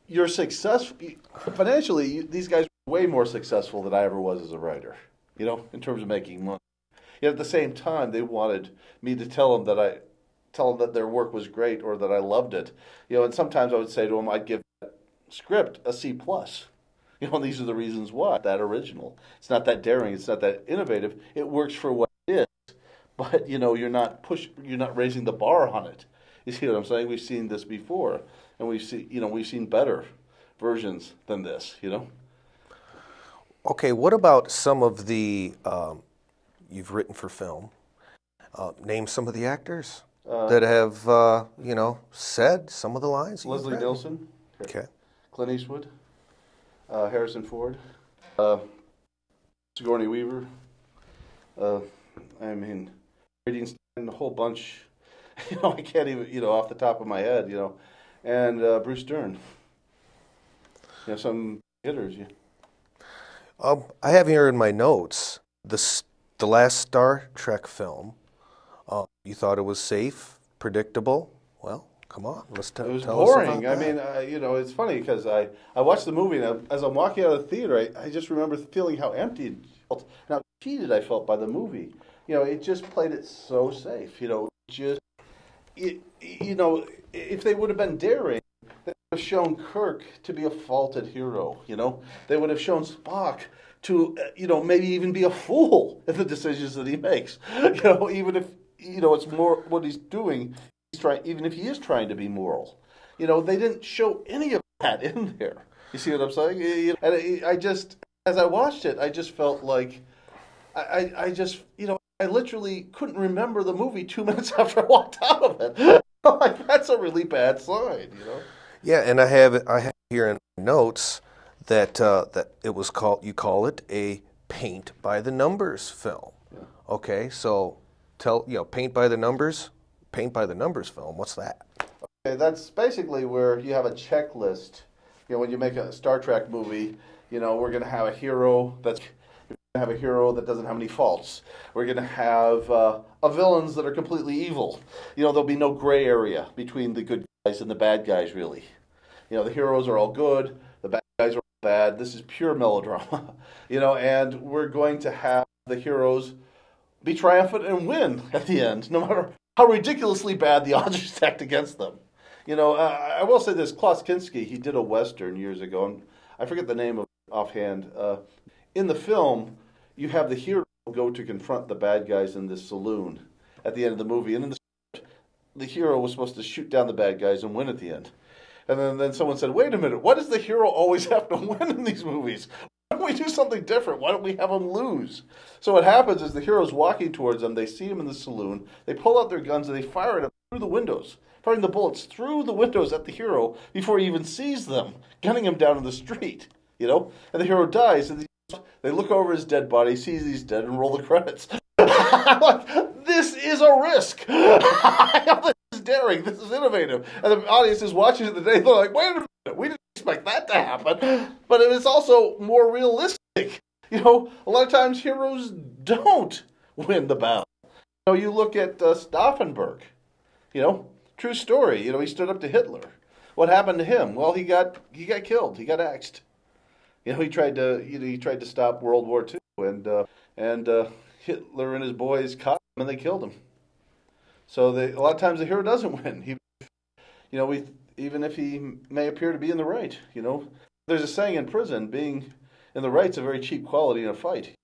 you're successful financially. These guys are way more successful than I ever was as a writer. In terms of making money. Yet at the same time, they wanted me to tell them that their work was great or that I loved it. And sometimes I would say to them, I'd give that script a C plus. And these are the reasons why. That original. It's not that daring. It's not that innovative. It works for what it is, but you're not raising the bar on it. You see what I'm saying? We've seen this before, and we've seen better versions than this. Okay, what about some of the you've written for film? Name some of the actors that have said some of the lines. Leslie Nielsen. Okay. Clint Eastwood. Harrison Ford. Sigourney Weaver. Radiance, a whole bunch. I can't even, off the top of my head, and Bruce Dern. Some hitters. Yeah. I have here in my notes the last Star Trek film. You thought it was safe, predictable. Well, come on, tell us about boring. that. It's funny because I watched the movie, and as I'm walking out of the theater, I just remember feeling how empty it felt, and how cheated I felt by the movie. It just played it so safe. If they would have been daring, they would have shown Kirk to be a faulted hero. They would have shown Spock to maybe even be a fool in the decisions that he makes. Even if it's more what he's doing. Even if he is trying to be moral, they didn't show any of that in there. You see what I'm saying? And I just, as I watched it, I just felt like I just, I literally couldn't remember the movie 2 minutes after I walked out of it. Like, that's a really bad sign, Yeah, and I have here in notes that that it was called. You call it a paint by the numbers film. Yeah. Okay, so paint by the numbers film. What's that? Okay, that's basically where you have a checklist. When you make a Star Trek movie, we're going to have a hero that doesn't have any faults. We're going to have villains that are completely evil. There'll be no gray area between the good guys and the bad guys, really. The heroes are all good, the bad guys are all bad. This is pure melodrama. And we're going to have the heroes be triumphant and win at the end, no matter how ridiculously bad the odds are stacked against them. I will say this, Klaus Kinski, he did a Western years ago, and I forget the name of it offhand. In the film, you have the hero go to confront the bad guys in this saloon at the end of the movie, and in the hero was supposed to shoot down the bad guys and win at the end. And then someone said, wait a minute, why does the hero always have to win in these movies? Why don't we do something different? Why don't we have him lose? So what happens is the hero's walking towards them, they see him in the saloon, they pull out their guns and they fire at him through the windows, firing the bullets through the windows at the hero before he even sees them, gunning him down in the street, and the hero dies, and they look over his dead body, sees he's dead, and roll the credits. I'm like, this is a risk. This is daring, this is innovative. And the audience is watching it the day, they're like, wait a minute, we didn't expect that to happen. But it's also more realistic. A lot of times heroes don't win the battle. You look at Stauffenberg, true story. He stood up to Hitler. What happened to him? Well, he got killed. He got axed. He tried to stop World War II, and Hitler and his boys caught him and they killed him. So a lot of times the hero doesn't win. Even if he may appear to be in the right. There's a saying in prison: being in the right's a very cheap quality in a fight.